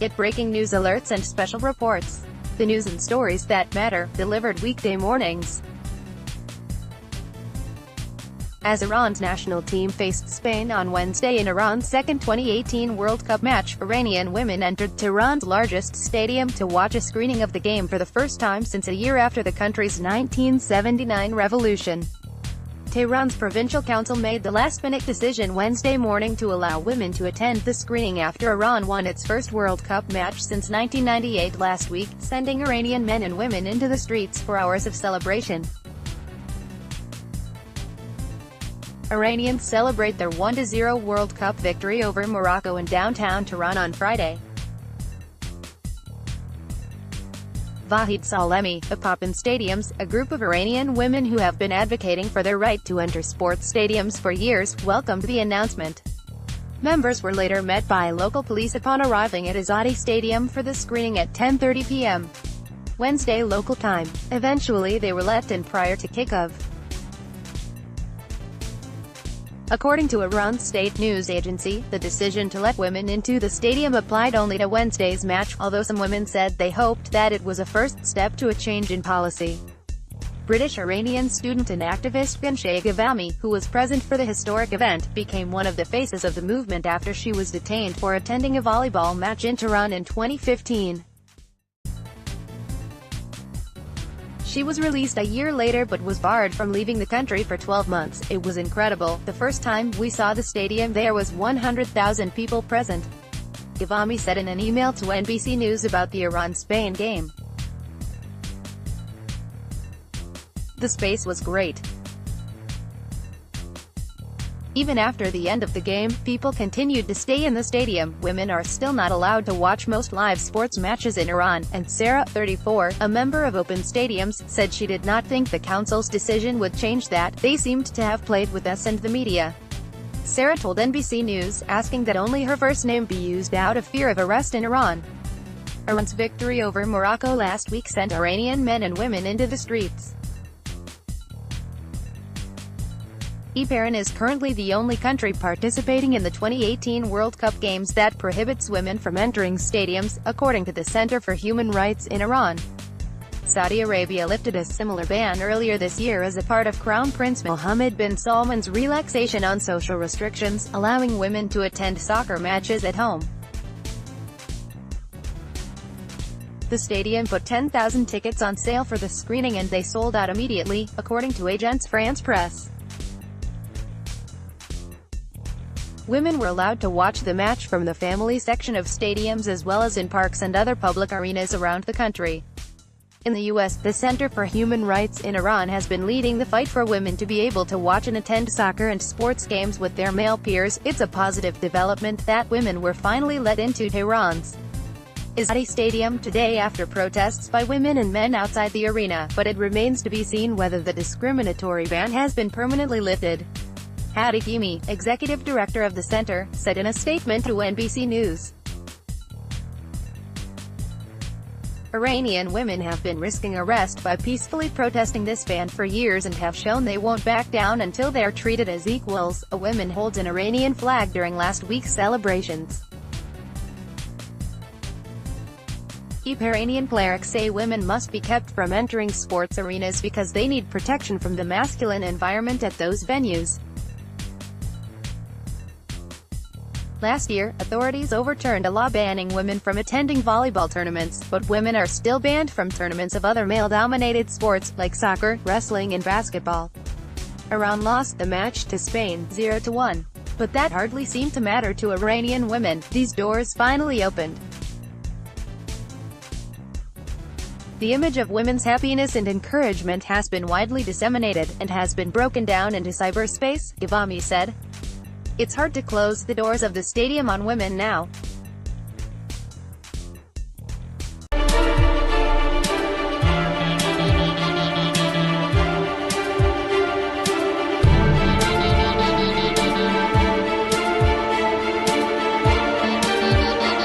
Get breaking news alerts and special reports. The news and stories that matter, delivered weekday mornings. As Iran's national team faced Spain on Wednesday in Iran's second 2018 World Cup match, Iranian women entered Tehran's largest stadium to watch a screening of the game for the first time since a year after the country's 1979 revolution. Tehran's provincial council made the last-minute decision Wednesday morning to allow women to attend the screening after Iran won its first World Cup match since 1998 last week, sending Iranian men and women into the streets for hours of celebration. Iranians celebrate their 1-0 World Cup victory over Morocco in downtown Tehran on Friday. Vahid Salemi, a pop in stadiums, a group of Iranian women who have been advocating for their right to enter sports stadiums for years, welcomed the announcement. Members were later met by local police upon arriving at Azadi Stadium for the screening at 10:30 p.m. Wednesday local time. Eventually they were let in prior to kickoff. According to Iran's state news agency, the decision to let women into the stadium applied only to Wednesday's match, although some women said they hoped that it was a first step to a change in policy. British Iranian student and activist Ghansha Ghavami, who was present for the historic event, became one of the faces of the movement after she was detained for attending a volleyball match in Tehran in 2015. She was released a year later but was barred from leaving the country for 12 months. It was incredible. The first time we saw the stadium there was 100,000 people present, Ghavami said in an email to NBC News about the Iran-Spain game. The space was great. Even after the end of the game, people continued to stay in the stadium. Women are still not allowed to watch most live sports matches in Iran, and Sarah, 34, a member of Open Stadiums, said she did not think the council's decision would change that. They seemed to have played with us and the media. Sarah told NBC News, asking that only her first name be used out of fear of arrest in Iran. Iran's victory over Morocco last week sent Iranian men and women into the streets. Iran is currently the only country participating in the 2018 World Cup Games that prohibits women from entering stadiums, according to the Center for Human Rights in Iran. Saudi Arabia lifted a similar ban earlier this year as a part of Crown Prince Mohammed bin Salman's relaxation on social restrictions, allowing women to attend soccer matches at home. The stadium put 10,000 tickets on sale for the screening and they sold out immediately, according to Agence France Presse. Women were allowed to watch the match from the family section of stadiums as well as in parks and other public arenas around the country. In the U.S., the Center for Human Rights in Iran has been leading the fight for women to be able to watch and attend soccer and sports games with their male peers. It's a positive development that women were finally let into Tehran's Azadi Stadium today after protests by women and men outside the arena, but it remains to be seen whether the discriminatory ban has been permanently lifted. Hadi Ghimi, executive director of the center, said in a statement to NBC News. Iranian women have been risking arrest by peacefully protesting this ban for years and have shown they won't back down until they are treated as equals. A woman holds an Iranian flag during last week's celebrations. Iranian clerics say women must be kept from entering sports arenas because they need protection from the masculine environment at those venues. Last year, authorities overturned a law banning women from attending volleyball tournaments, but women are still banned from tournaments of other male-dominated sports, like soccer, wrestling and basketball. Iran lost the match to Spain, 0-1. But that hardly seemed to matter to Iranian women. These doors finally opened. The image of women's happiness and encouragement has been widely disseminated, and has been broken down into cyberspace, Ghavami said. It's hard to close the doors of the stadium on women now.